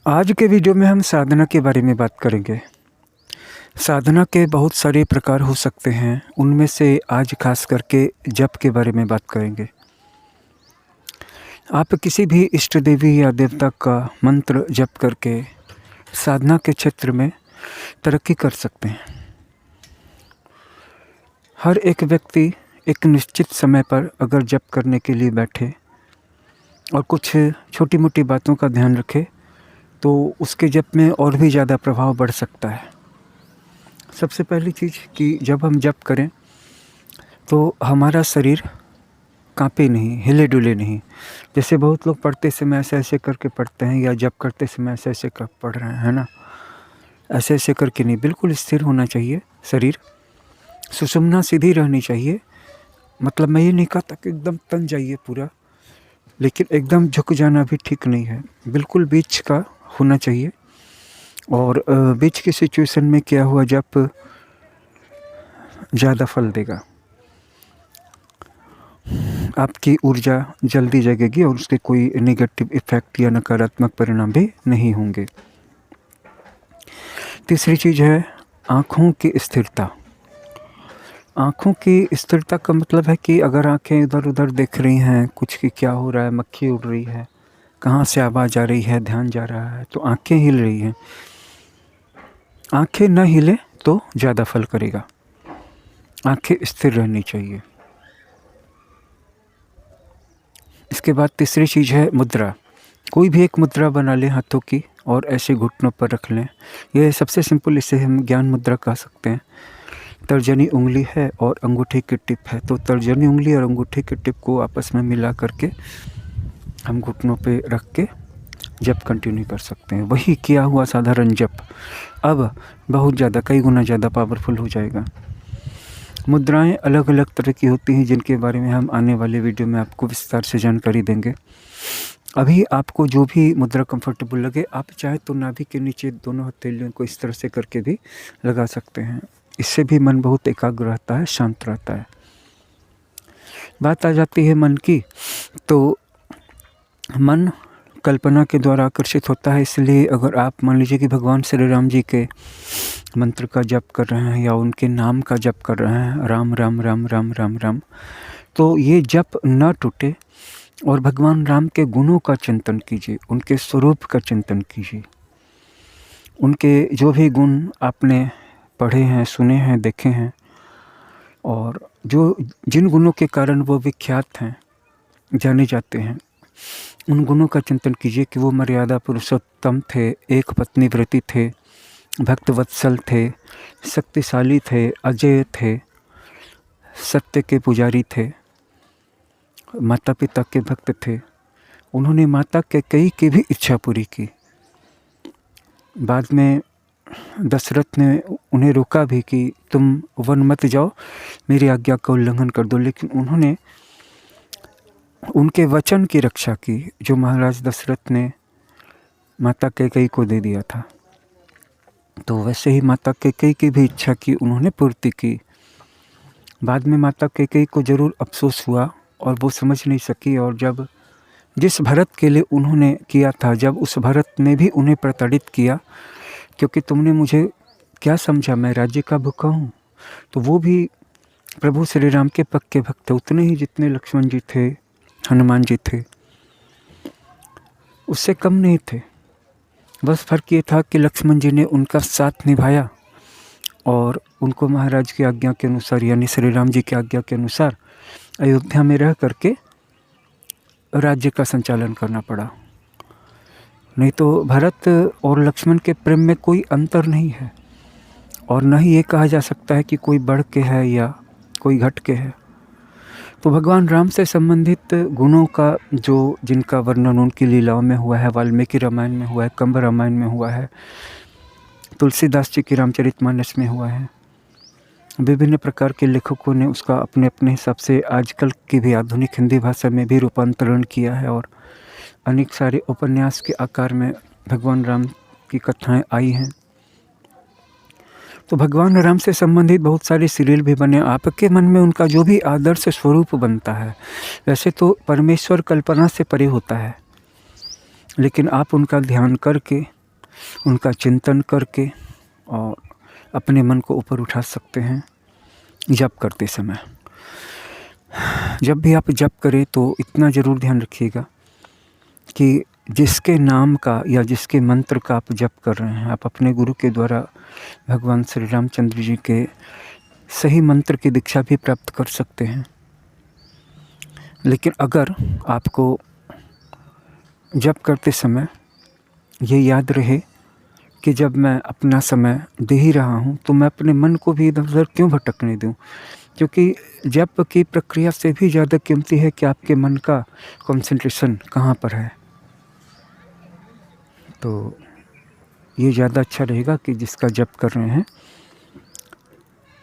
आज के वीडियो में हम साधना के बारे में बात करेंगे। साधना के बहुत सारे प्रकार हो सकते हैं, उनमें से आज खास करके जप के बारे में बात करेंगे। आप किसी भी इष्ट देवी या देवता का मंत्र जप करके साधना के क्षेत्र में तरक्की कर सकते हैं। हर एक व्यक्ति एक निश्चित समय पर अगर जप करने के लिए बैठे और कुछ छोटी मोटी बातों का ध्यान रखे तो उसके जप में और भी ज़्यादा प्रभाव बढ़ सकता है। सबसे पहली चीज़ कि जब हम जप करें तो हमारा शरीर कांपे नहीं, हिले डुले नहीं। जैसे बहुत लोग पढ़ते समय ऐसे ऐसे करके पढ़ते हैं या जप करते समय ऐसे ऐसे कर पढ़ रहे हैं, है ना। ऐसे ऐसे करके नहीं, बिल्कुल स्थिर होना चाहिए शरीर। सुषुम्ना सीधी रहनी चाहिए। मतलब मैं ये नहीं कहता कि एकदम तन जाइए पूरा, लेकिन एकदम झुक जाना भी ठीक नहीं है। बिल्कुल बीच का होना चाहिए। और बीच की सिचुएशन में क्या हुआ, जब ज़्यादा फल देगा, आपकी ऊर्जा जल्दी जगेगी और उसके कोई नेगेटिव इफ़ेक्ट या नकारात्मक परिणाम भी नहीं होंगे। तीसरी चीज़ है आँखों की स्थिरता। आँखों की स्थिरता का मतलब है कि अगर आँखें इधर उधर देख रही हैं कुछ कि क्या हो रहा है, मक्खी उड़ रही है, कहाँ से आवाज़ आ रही है, ध्यान जा रहा है, तो आँखें हिल रही हैं। आँखें न हिले तो ज़्यादा फल करेगा। आँखें स्थिर रहनी चाहिए। इसके बाद तीसरी चीज़ है मुद्रा। कोई भी एक मुद्रा बना लें हाथों की और ऐसे घुटनों पर रख लें। यह सबसे सिंपल, इसे हम ज्ञान मुद्रा कह सकते हैं। तर्जनी उंगली है और अंगूठे की टिप है, तो तर्जनी उंगली और अंगूठे की टिप को आपस में मिला करके हम घुटनों पे रख के जप कंटिन्यू कर सकते हैं। वही किया हुआ साधारण जप अब बहुत ज़्यादा, कई गुना ज़्यादा पावरफुल हो जाएगा। मुद्राएं अलग अलग तरह की होती हैं, जिनके बारे में हम आने वाले वीडियो में आपको विस्तार से जानकारी देंगे। अभी आपको जो भी मुद्रा कंफर्टेबल लगे, आप चाहे तो नाभि के नीचे दोनों हथेलियों को इस तरह से करके भी लगा सकते हैं। इससे भी मन बहुत एकाग्र रहता है, शांत रहता है। बात आ जाती है मन की, तो मन कल्पना के द्वारा आकर्षित होता है। इसलिए अगर आप मान लीजिए कि भगवान श्री राम जी के मंत्र का जप कर रहे हैं या उनके नाम का जप कर रहे हैं, राम राम राम राम राम राम, तो ये जप न टूटे और भगवान राम के गुणों का चिंतन कीजिए, उनके स्वरूप का चिंतन कीजिए। उनके जो भी गुण आपने पढ़े हैं, सुने हैं, देखे हैं, और जो जिन गुणों के कारण वो विख्यात हैं, जाने जाते हैं, उन गुणों का चिंतन कीजिए कि वो मर्यादा पुरुषोत्तम थे, एक पत्नी व्रती थे, भक्तवत्सल थे, शक्तिशाली थे, अजेय थे, सत्य के पुजारी थे, माता पिता के भक्त थे। उन्होंने माता कैकेयी की भी इच्छा पूरी की। बाद में दशरथ ने उन्हें रोका भी कि तुम वन मत जाओ, मेरी आज्ञा का उल्लंघन कर दो, लेकिन उन्होंने उनके वचन की रक्षा की, जो महाराज दशरथ ने माता कैकेयी को दे दिया था। तो वैसे ही माता कैकेयी की भी इच्छा की उन्होंने पूर्ति की। बाद में माता कैकेयी को ज़रूर अफसोस हुआ और वो समझ नहीं सकी, और जब जिस भरत के लिए उन्होंने किया था, जब उस भरत ने भी उन्हें प्रताड़ित किया, क्योंकि तुमने मुझे क्या समझा, मैं राज्य का भूखा हूँ, तो वो भी प्रभु श्री राम के पक्के भक्त थे, उतने ही जितने लक्ष्मण जी थे, हनुमान जी थे, उससे कम नहीं थे। बस फ़र्क ये था कि लक्ष्मण जी ने उनका साथ निभाया और उनको महाराज की आज्ञा के अनुसार, यानी श्री राम जी की आज्ञा के अनुसार अयोध्या में रह करके राज्य का संचालन करना पड़ा। नहीं तो भरत और लक्ष्मण के प्रेम में कोई अंतर नहीं है, और न ही ये कहा जा सकता है कि कोई बढ़ के है या कोई घट के है। तो भगवान राम से संबंधित गुणों का जिनका वर्णन उनकी लीलाओं में हुआ है, वाल्मीकि रामायण में हुआ है, कंब रामायण में हुआ है, तुलसीदास जी की रामचरितमानस में हुआ है, विभिन्न प्रकार के लेखकों ने उसका अपने अपने हिसाब से आजकल की भी आधुनिक हिंदी भाषा में भी रूपांतरण किया है, और अनेक सारे उपन्यास के आकार में भगवान राम की कथाएं आई हैं। तो भगवान राम से संबंधित बहुत सारे सीरियल भी बने। आपके मन में उनका जो भी आदर्श स्वरूप बनता है, वैसे तो परमेश्वर कल्पना से परे होता है, लेकिन आप उनका ध्यान करके, उनका चिंतन करके और अपने मन को ऊपर उठा सकते हैं जप करते समय। जब भी आप जप करें तो इतना ज़रूर ध्यान रखिएगा कि जिसके नाम का या जिसके मंत्र का आप जप कर रहे हैं, आप अपने गुरु के द्वारा भगवान श्री रामचंद्र जी के सही मंत्र की दीक्षा भी प्राप्त कर सकते हैं। लेकिन अगर आपको जप करते समय ये याद रहे कि जब मैं अपना समय दे ही रहा हूँ तो मैं अपने मन को भी इधर उधर क्यों भटकने दूँ, क्योंकि जप की प्रक्रिया से भी ज़्यादा कीमती है कि आपके मन का कंसंट्रेशन कहाँ पर है। तो ये ज़्यादा अच्छा रहेगा कि जिसका जप कर रहे हैं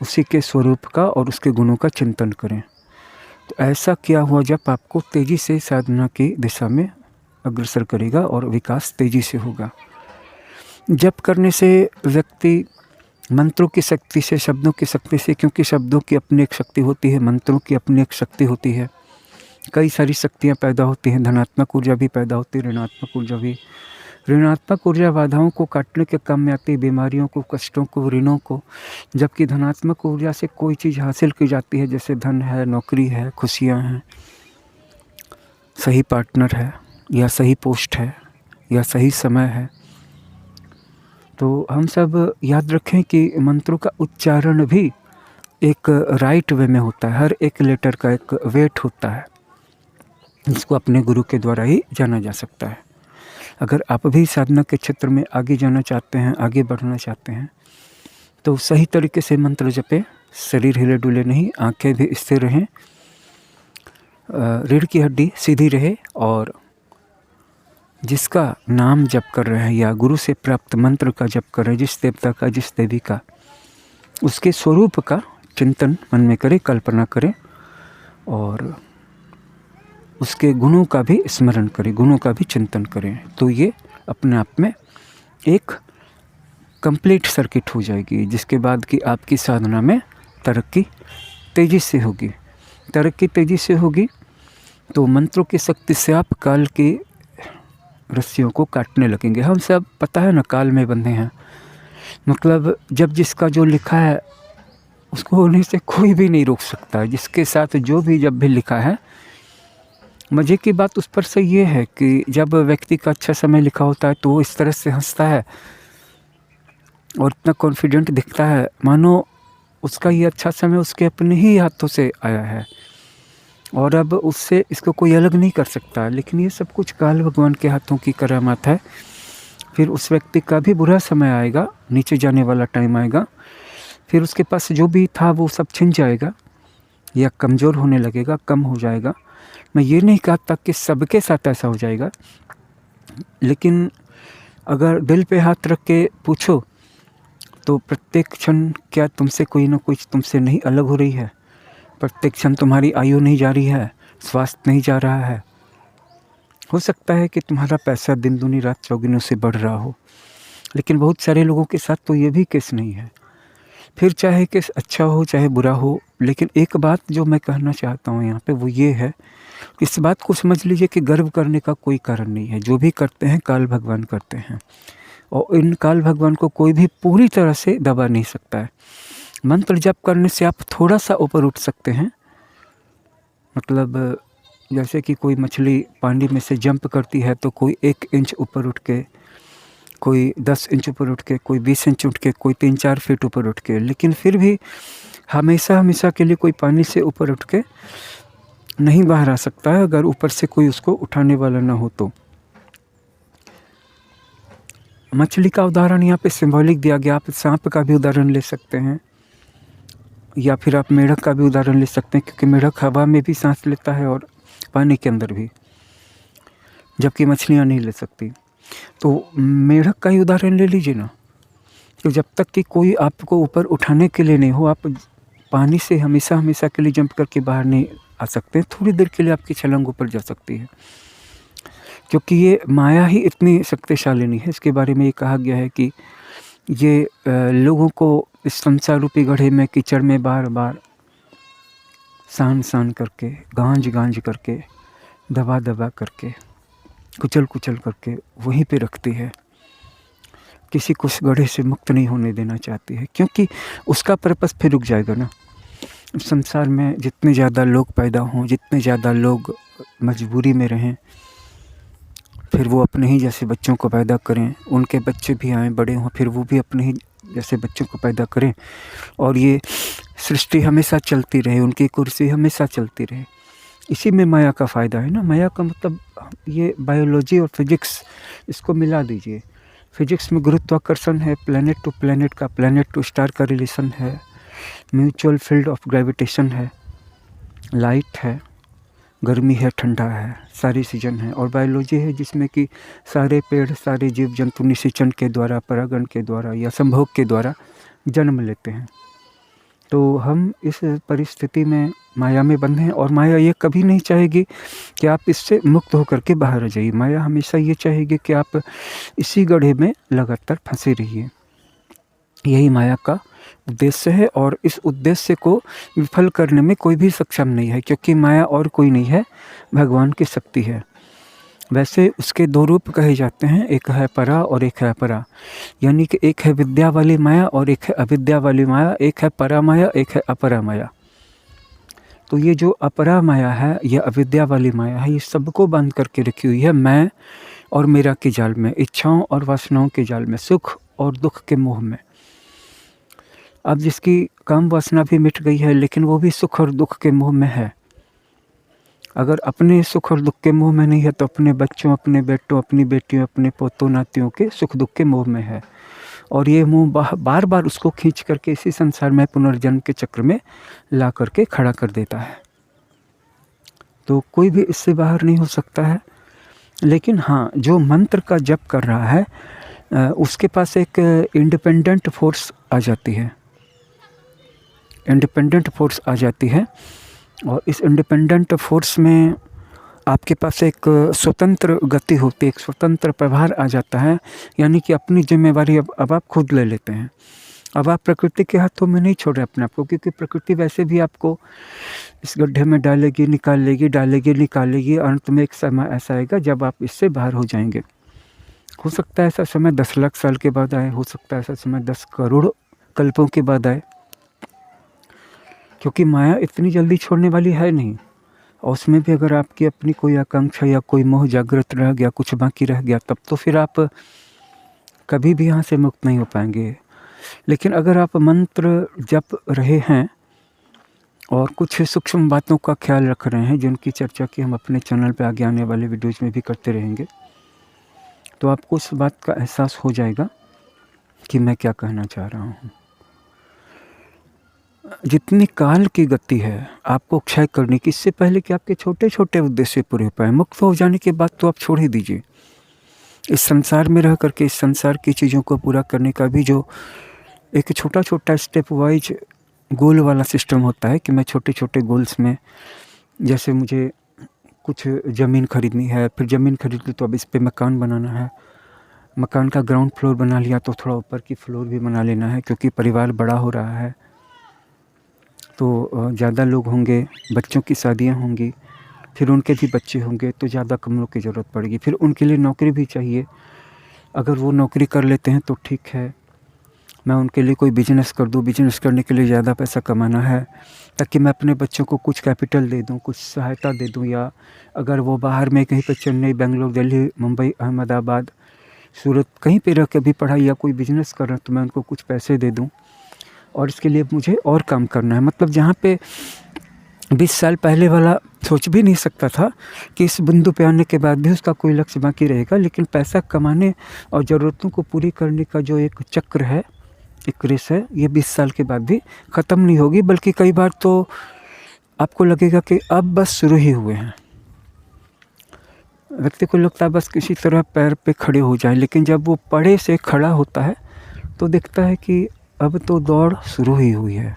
उसी के स्वरूप का और उसके गुणों का चिंतन करें। तो ऐसा किया हुआ जप आपको तेज़ी से साधना की दिशा में अग्रसर करेगा और विकास तेज़ी से होगा। जप करने से व्यक्ति मंत्रों की शक्ति से, शब्दों की शक्ति से, क्योंकि शब्दों की अपनी एक शक्ति होती है, मंत्रों की अपनी एक शक्ति होती है, कई सारी शक्तियाँ पैदा होती हैं। धनात्मक ऊर्जा भी पैदा होती है, ऋणात्मक ऊर्जा भी। ऋणात्मक ऊर्जा बाधाओं को काटने के काम में आती है, बीमारियों को, कष्टों को, ऋणों को। जबकि धनात्मक ऊर्जा से कोई चीज़ हासिल की जाती है, जैसे धन है, नौकरी है, खुशियाँ हैं, सही पार्टनर है, या सही पोस्ट है, या सही समय है। तो हम सब याद रखें कि मंत्रों का उच्चारण भी एक राइट वे में होता है। हर एक लेटर का एक वेट होता है, जिसको अपने गुरु के द्वारा ही जाना जा सकता है। अगर आप भी साधना के क्षेत्र में आगे जाना चाहते हैं, आगे बढ़ना चाहते हैं, तो सही तरीके से मंत्र जपें। शरीर हिले डुले नहीं, आंखें भी स्थिर रहें, रीढ़ की हड्डी सीधी रहे, और जिसका नाम जप कर रहे हैं या गुरु से प्राप्त मंत्र का जप कर रहे हैं, जिस देवता का, जिस देवी का, उसके स्वरूप का चिंतन मन में करें, कल्पना करें, और उसके गुणों का भी स्मरण करें, गुणों का भी चिंतन करें। तो ये अपने आप में एक कंप्लीट सर्किट हो जाएगी, जिसके बाद कि आपकी साधना में तरक्की तेज़ी से होगी। तरक्की तेज़ी से होगी तो मंत्रों की शक्ति से आप काल की रस्सियों को काटने लगेंगे। हम सब पता है ना, काल में बंधे हैं। मतलब जब जिसका जो लिखा है उसको होने से कोई भी नहीं रोक सकता है। जिसके साथ जो भी जब भी लिखा है, मज़े की बात उस पर से ये है कि जब व्यक्ति का अच्छा समय लिखा होता है तो वो इस तरह से हंसता है और इतना कॉन्फिडेंट दिखता है, मानो उसका ये अच्छा समय उसके अपने ही हाथों से आया है और अब उससे इसको कोई अलग नहीं कर सकता। लेकिन ये सब कुछ काल भगवान के हाथों की करामात है। फिर उस व्यक्ति का भी बुरा समय आएगा, नीचे जाने वाला टाइम आएगा, फिर उसके पास जो भी था वो सब छिन जाएगा या कमज़ोर होने लगेगा, कम हो जाएगा। मैं ये नहीं कहता कि सबके साथ ऐसा हो जाएगा, लेकिन अगर दिल पे हाथ रख के पूछो तो प्रत्येक क्षण क्या तुमसे कोई ना कुछ तुमसे नहीं अलग हो रही है? प्रत्येक क्षण तुम्हारी आयु नहीं जा रही है, स्वास्थ्य नहीं जा रहा है। हो सकता है कि तुम्हारा पैसा दिन दूनी रात चौगुनी से बढ़ रहा हो, लेकिन बहुत सारे लोगों के साथ तो ये भी केस नहीं है। फिर चाहे केस अच्छा हो चाहे बुरा हो, लेकिन एक बात जो मैं कहना चाहता हूँ यहाँ पे वो ये है, इस बात को समझ लीजिए कि गर्व करने का कोई कारण नहीं है। जो भी करते हैं काल भगवान करते हैं, और इन काल भगवान को कोई भी पूरी तरह से दबा नहीं सकता है। मंत्र जप करने से आप थोड़ा सा ऊपर उठ सकते हैं। मतलब जैसे कि कोई मछली पानी में से जंप करती है तो कोई 1 इंच ऊपर उठ के, कोई 10 इंच ऊपर उठ के, कोई 20 इंच उठ के, कोई 3-4 फीट ऊपर उठ के, लेकिन फिर भी हमेशा के लिए कोई पानी से ऊपर उठ के नहीं बाहर आ सकता है, अगर ऊपर से कोई उसको उठाने वाला ना हो तो। मछली का उदाहरण यहाँ पे सिंबॉलिक दिया गया। आप सांप का भी उदाहरण ले सकते हैं, या फिर आप मेढक का भी उदाहरण ले सकते हैं, क्योंकि मेढक हवा में भी सांस लेता है और पानी के अंदर भी, जबकि मछलियाँ नहीं ले सकती। तो मेढक का ही उदाहरण ले लीजिए ना। तो जब तक कि कोई आपको ऊपर उठाने के लिए नहीं हो, आप पानी से हमेशा के लिए जंप करके बाहर नहीं आ सकते। थोड़ी देर के लिए आपकी छलांग ऊपर जा सकती है, क्योंकि ये माया ही इतनी शक्तिशाली नहीं है। इसके बारे में ये कहा गया है कि ये लोगों को इस संसार रूपी गड्ढे में, कीचड़ में बार बार सान करके, गांज करके, दबा करके कुचल कुचल करके वहीं पे रखती है। किसी को उस गड्ढे से मुक्त नहीं होने देना चाहती है, क्योंकि उसका पर्पस फिर रुक जाएगा ना। संसार में जितने ज़्यादा लोग पैदा हों, जितने ज़्यादा लोग मजबूरी में रहें, फिर वो अपने ही जैसे बच्चों को पैदा करें, उनके बच्चे भी आएँ बड़े हों, फिर वो भी अपने ही जैसे बच्चों को पैदा करें, और ये सृष्टि हमेशा चलती रहे, उनकी कुर्सी हमेशा चलती रहे। इसी में माया का फ़ायदा है ना। माया का मतलब ये बायोलॉजी और फिज़िक्स, इसको मिला दीजिए। फिज़िक्स में गुरुत्वाकर्षण है, प्लैनेट टू प्लैनेट का, प्लैनेट टू स्टार का रिलेशन है, म्यूचुअल फील्ड ऑफ ग्रेविटेशन है, लाइट है, गर्मी है, ठंडा है, सारी सीजन है। और बायोलॉजी है जिसमें कि सारे पेड़, सारे जीव जंतु निषेचन के द्वारा, परागण के द्वारा या संभोग के द्वारा जन्म लेते हैं। तो हम इस परिस्थिति में माया में बंधे हैं, और माया ये कभी नहीं चाहेगी कि आप इससे मुक्त होकर के बाहर आ जाइए। माया हमेशा ये चाहेगी कि आप इसी गड्ढे में लगातार फंसे रहिए। यही माया का उद्देश्य है, और इस उद्देश्य को विफल करने में कोई भी सक्षम नहीं है, क्योंकि माया और कोई नहीं है, भगवान की शक्ति है। वैसे उसके दो रूप कहे जाते हैं, एक है परा और एक है अपरा। यानी कि एक है विद्या वाली माया और एक है अविद्या वाली माया, एक है परा माया, एक है अपरा माया। तो ये जो अपरा माया है, ये अविद्या वाली माया है, ये सबको बंद करके रखी हुई है मैं और मेरा के जाल में, इच्छाओं और वासनाओं के जाल में, सुख और दुख के मोह में। अब जिसकी काम वासना भी मिट गई है, लेकिन वो भी सुख और दुख के मोह में है। अगर अपने सुख और दुख के मोह में नहीं है, तो अपने बच्चों, अपने बेटों, अपनी बेटियों, अपने पोतों नातियों के सुख दुख के मोह में है। और ये मोह बार बार उसको खींच करके इसी संसार में पुनर्जन्म के चक्र में ला करके खड़ा कर देता है। तो कोई भी इससे बाहर नहीं हो सकता है। लेकिन हाँ, जो मंत्र का जप कर रहा है, उसके पास एक इंडिपेंडेंट फोर्स आ जाती है। इंडिपेंडेंट फोर्स आ जाती है, और इस इंडिपेंडेंट फोर्स में आपके पास एक स्वतंत्र गति होती है, एक स्वतंत्र प्रभार आ जाता है। यानी कि अपनी जिम्मेवारी अब आप खुद ले लेते हैं। अब आप प्रकृति के हाथों में नहीं छोड़ रहे अपने आप को, क्योंकि प्रकृति वैसे भी आपको इस गड्ढे में डालेगी, निकालेगी, डालेगी, निकालेगी। अंत में एक समय ऐसा आएगा जब आप इससे बाहर हो जाएंगे। हो सकता है ऐसा समय 10 लाख साल के बाद आए, हो सकता है ऐसा समय 10 करोड़ कल्पों के बाद आए, क्योंकि माया इतनी जल्दी छोड़ने वाली है नहीं। और उसमें भी अगर आपकी अपनी कोई आकांक्षा या कोई मोह जागृत रह गया, कुछ बाकी रह गया, तब तो फिर आप कभी भी यहाँ से मुक्त नहीं हो पाएंगे। लेकिन अगर आप मंत्र जप रहे हैं और कुछ सूक्ष्म बातों का ख्याल रख रहे हैं, जिनकी चर्चा की हम अपने चैनल पे आगे आने वाले वीडियोज़ में भी करते रहेंगे, तो आपको उस बात का एहसास हो जाएगा कि मैं क्या कहना चाह रहा हूँ। जितनी काल की गति है आपको क्षय करने की, इससे पहले कि आपके छोटे छोटे उद्देश्य पूरे हो पाए। मुक्त हो जाने के बाद तो आप छोड़ ही दीजिए। इस संसार में रह करके इस संसार की चीज़ों को पूरा करने का भी जो एक छोटा छोटा स्टेप वाइज गोल वाला सिस्टम होता है, कि मैं छोटे छोटे गोल्स में, जैसे मुझे कुछ ज़मीन खरीदनी है, फिर ज़मीन खरीद ली तो अब इस पे मकान बनाना है, मकान का ग्राउंड फ्लोर बना लिया तो थोड़ा ऊपर की फ्लोर भी बना लेना है, क्योंकि परिवार बड़ा हो रहा है, तो ज़्यादा लोग होंगे, बच्चों की शादियाँ होंगी, फिर उनके भी बच्चे होंगे, तो ज़्यादा कमरों की ज़रूरत पड़ेगी। फिर उनके लिए नौकरी भी चाहिए। अगर वो नौकरी कर लेते हैं तो ठीक है, मैं उनके लिए कोई बिजनेस कर दूँ। बिजनेस करने के लिए ज़्यादा पैसा कमाना है, ताकि मैं अपने बच्चों को कुछ कैपिटल दे दूँ, कुछ सहायता दे दूँ। या अगर वो बाहर में कहीं पे चेन्नई, बेंगलोर, दिल्ली, मुंबई, अहमदाबाद, सूरत कहीं पे रह के भी पढ़ाई या कोई बिजनेस कर रहे हैं, तो मैं उनको कुछ पैसे दे दूँ। और इसके लिए मुझे और काम करना है। मतलब जहाँ पे 20 साल पहले वाला सोच भी नहीं सकता था कि इस बिंदु पे आने के बाद भी उसका कोई लक्ष्य बाकी रहेगा, लेकिन पैसा कमाने और ज़रूरतों को पूरी करने का जो एक चक्र है, एक रेस है, ये 20 साल के बाद भी ख़त्म नहीं होगी। बल्कि कई बार तो आपको लगेगा कि अब बस शुरू ही हुए हैं। व्यक्ति को लगता है बस किसी तरह पैर पे खड़े हो जाए, लेकिन जब वो पड़े से खड़ा होता है तो देखता है कि अब तो दौड़ शुरू ही हुई है।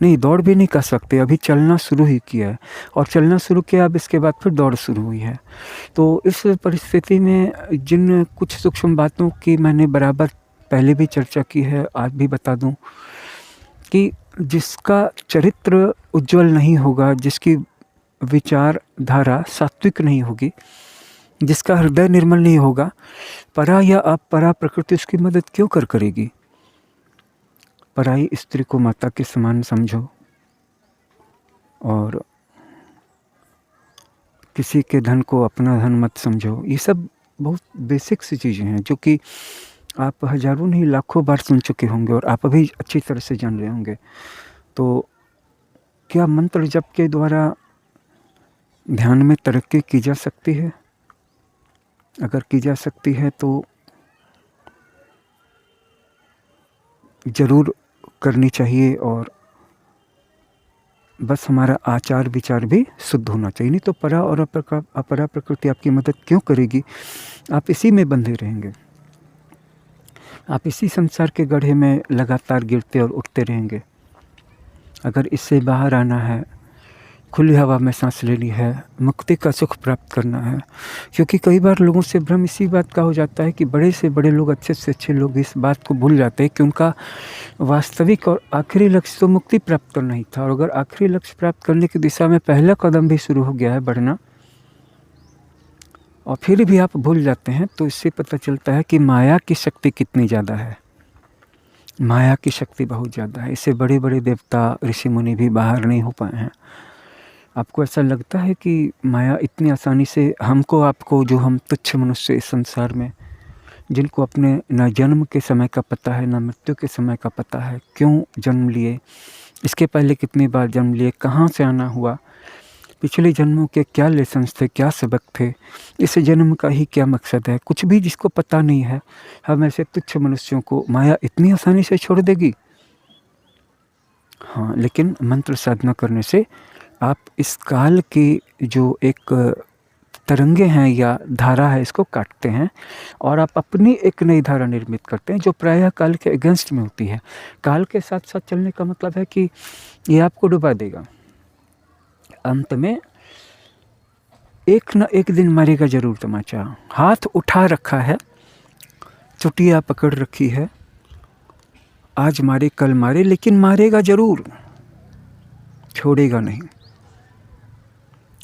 नहीं, दौड़ भी नहीं कर सकते, अभी चलना शुरू ही किया है, और चलना शुरू किया, अब इसके बाद फिर दौड़ शुरू हुई है। तो इस परिस्थिति में जिन कुछ सूक्ष्म बातों की मैंने बराबर पहले भी चर्चा की है, आज भी बता दूं, कि जिसका चरित्र उज्जवल नहीं होगा, जिसकी विचारधारा सात्विक नहीं होगी, जिसका हृदय निर्मल नहीं होगा, परा या अपरा प्रकृति उसकी मदद क्यों करेगी। पराई स्त्री को माता के समान समझो और किसी के धन को अपना धन मत समझो। ये सब बहुत बेसिक सी चीज़ें हैं जो कि आप हज़ारों नहीं लाखों बार सुन चुके होंगे और आप अभी अच्छी तरह से जान रहे होंगे। तो क्या मंत्र जप के द्वारा ध्यान में तरक्की की जा सकती है? अगर की जा सकती है तो ज़रूर करनी चाहिए और बस हमारा आचार विचार भी शुद्ध होना चाहिए। नहीं तो परा और अपरा प्रकृति आपकी मदद क्यों करेगी। आप इसी में बंधे रहेंगे, आप इसी संसार के गड्ढे में लगातार गिरते और उठते रहेंगे। अगर इससे बाहर आना है, खुली हवा में सांस लेनी है, मुक्ति का सुख प्राप्त करना है। क्योंकि कई बार लोगों से भ्रम इसी बात का हो जाता है कि बड़े से बड़े लोग, अच्छे से अच्छे लोग इस बात को भूल जाते हैं कि उनका वास्तविक और आखिरी लक्ष्य तो मुक्ति प्राप्त करना ही था। और अगर आखिरी लक्ष्य प्राप्त करने की दिशा में पहला कदम भी शुरू हो गया है बढ़ना, और फिर भी आप भूल जाते हैं, तो इससे पता चलता है कि माया की शक्ति कितनी ज़्यादा है। माया की शक्ति बहुत ज़्यादा है। इससे बड़े बड़े देवता ऋषि मुनि भी बाहर नहीं हो पाए हैं। आपको ऐसा लगता है कि माया इतनी आसानी से हमको, आपको, जो हम तुच्छ मनुष्य इस संसार में, जिनको अपने न जन्म के समय का पता है न मृत्यु के समय का पता है, क्यों जन्म लिए, इसके पहले कितनी बार जन्म लिए, कहाँ से आना हुआ, पिछले जन्मों के क्या लेसन्स थे, क्या सबक थे, इस जन्म का ही क्या मकसद है, कुछ भी जिसको पता नहीं है, हम ऐसे तुच्छ मनुष्यों को माया इतनी आसानी से छोड़ देगी। हाँ, लेकिन मंत्र साधना करने से आप इस काल की जो एक तरंगे हैं या धारा है, इसको काटते हैं और आप अपनी एक नई धारा निर्मित करते हैं जो प्रायः काल के अगेंस्ट में होती है। काल के साथ साथ चलने का मतलब है कि ये आपको डुबा देगा। अंत में एक न एक दिन मारेगा जरूर तमाचा। हाथ उठा रखा है, चुटिया पकड़ रखी है, आज मारे कल मारे, लेकिन मारेगा जरूर, छोड़ेगा नहीं।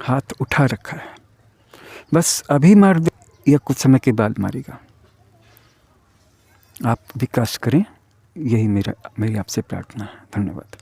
हाथ उठा रखा है, बस अभी मार दे या कुछ समय के बाद मारेगा। आप विकास करें, यही मेरी आपसे प्रार्थना है। धन्यवाद।